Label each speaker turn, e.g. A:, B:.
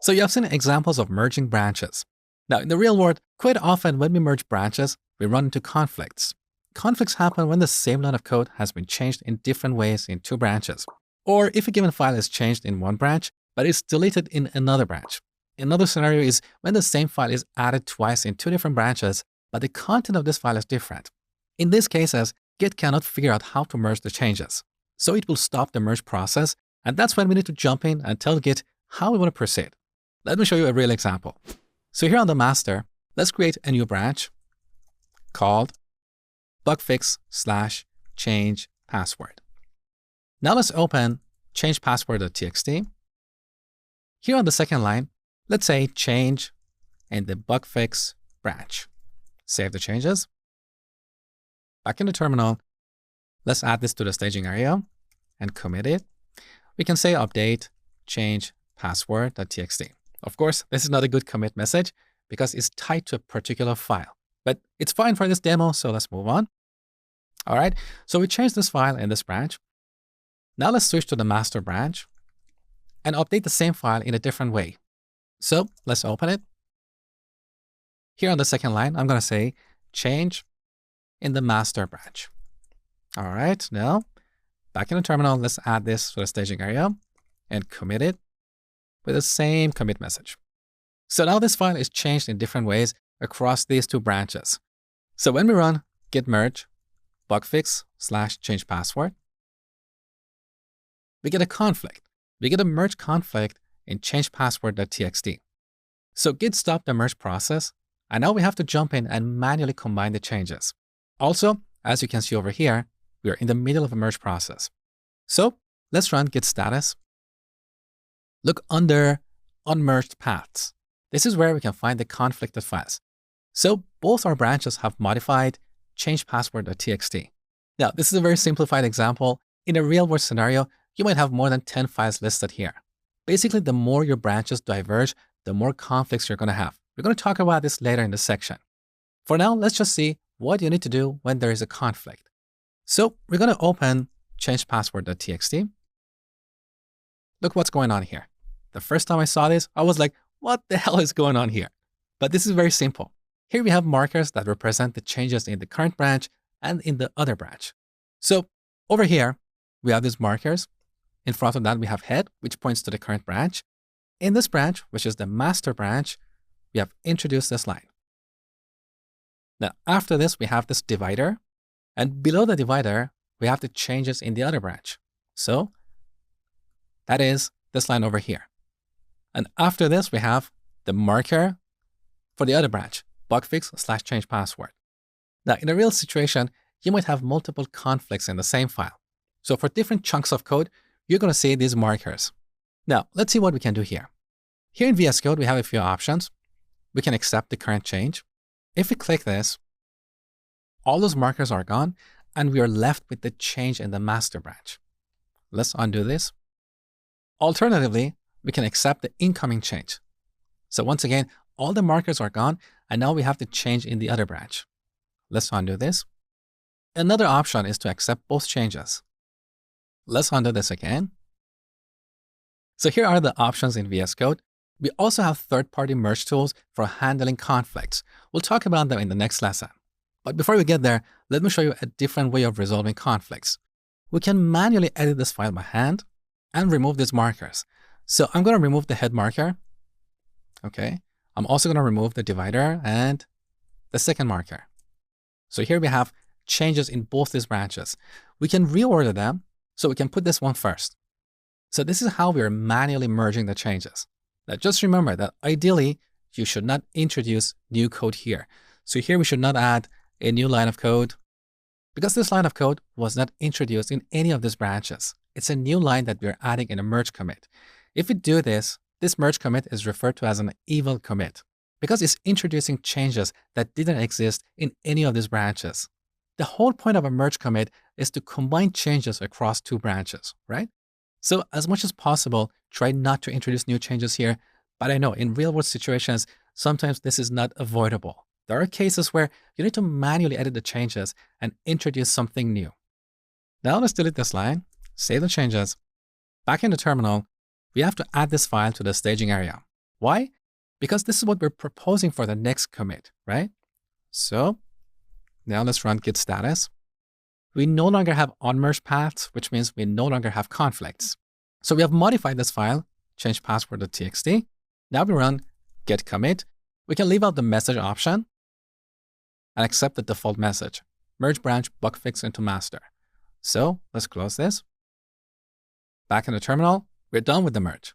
A: So you have seen examples of merging branches. Now, in the real world, quite often when we merge branches, we run into conflicts. Conflicts happen when the same line of code has been changed in different ways in two branches, or if a given file is changed in one branch, but is deleted in another branch. Another scenario is when the same file is added twice in two different branches, but the content of this file is different. In these cases, Git cannot figure out how to merge the changes. So it will stop the merge process, and that's when we need to jump in and tell Git how we want to proceed. Let me show you a real example. So here on the master, let's create a new branch called bugfix/change password. Now let's open change password.txt. Here on the second line, let's say change in the bugfix branch. Save the changes. Back in the terminal, let's add this to the staging area and commit it. We can say update change password.txt. Of course, this is not a good commit message because it's tied to a particular file, but it's fine for this demo, so let's move on. All right, so we changed this file in this branch. Now let's switch to the master branch and update the same file in a different way. So let's open it. Here on the second line, I'm going to say change in the master branch. All right, now back in the terminal, let's add this to the staging area and commit it with the same commit message. So now this file is changed in different ways across these two branches. So when we run git merge bugfix/change password, we get a conflict. We get a merge conflict in change password.txt. So Git stopped the merge process, and now we have to jump in and manually combine the changes. Also, as you can see over here, we are in the middle of a merge process. So let's run git status. Look under unmerged paths. This is where we can find the conflicted files. So both our branches have modified change password.txt. Now, this is a very simplified example. In a real-world scenario, you might have more than 10 files listed here. Basically, the more your branches diverge, the more conflicts you're going to have. We're going to talk about this later in this section. For now, let's just see what you need to do when there is a conflict. So we're going to open change password.txt. Look what's going on here. The first time I saw this, I was like, what the hell is going on here? But this is very simple. Here we have markers that represent the changes in the current branch and in the other branch. So over here, we have these markers. In front of that, we have head, which points to the current branch. In this branch, which is the master branch, we have introduced this line. Now, after this, we have this divider. And below the divider, we have the changes in the other branch. So that is this line over here. And after this, we have the marker for the other branch, bugfix/change password. Now, in a real situation, you might have multiple conflicts in the same file. So for different chunks of code, you're going to see these markers. Now, let's see what we can do here. Here in VS Code, we have a few options. We can accept the current change. If we click this, all those markers are gone, and we are left with the change in the master branch. Let's undo this. Alternatively, we can accept the incoming change. So once again, all the markers are gone, and now we have the change in the other branch. Let's undo this. Another option is to accept both changes. Let's undo this again. So here are the options in VS Code. We also have third-party merge tools for handling conflicts. We'll talk about them in the next lesson. But before we get there, let me show you a different way of resolving conflicts. We can manually edit this file by hand and remove these markers. So I'm going to remove the head marker. Okay. I'm also going to remove the divider and the second marker. So here we have changes in both these branches. We can reorder them, so we can put this one first. So this is how we are manually merging the changes. Now just remember that ideally, you should not introduce new code here. So here we should not add a new line of code because this line of code was not introduced in any of these branches. It's a new line that we're adding in a merge commit. If we do this, this merge commit is referred to as an evil commit because it's introducing changes that didn't exist in any of these branches. The whole point of a merge commit is to combine changes across two branches, right? So as much as possible, try not to introduce new changes here. But I know in real world situations, sometimes this is not avoidable. There are cases where you need to manually edit the changes and introduce something new. Now let's delete this line, save the changes. Back in the terminal, we have to add this file to the staging area. Why? Because this is what we're proposing for the next commit, right? So now let's run git status. We no longer have unmerged paths, which means we no longer have conflicts. So we have modified this file, change password.txt. Now we run git commit. We can leave out the message option and accept the default message, merge branch bug fix into master. So let's close this. Back in the terminal, we're done with the merge.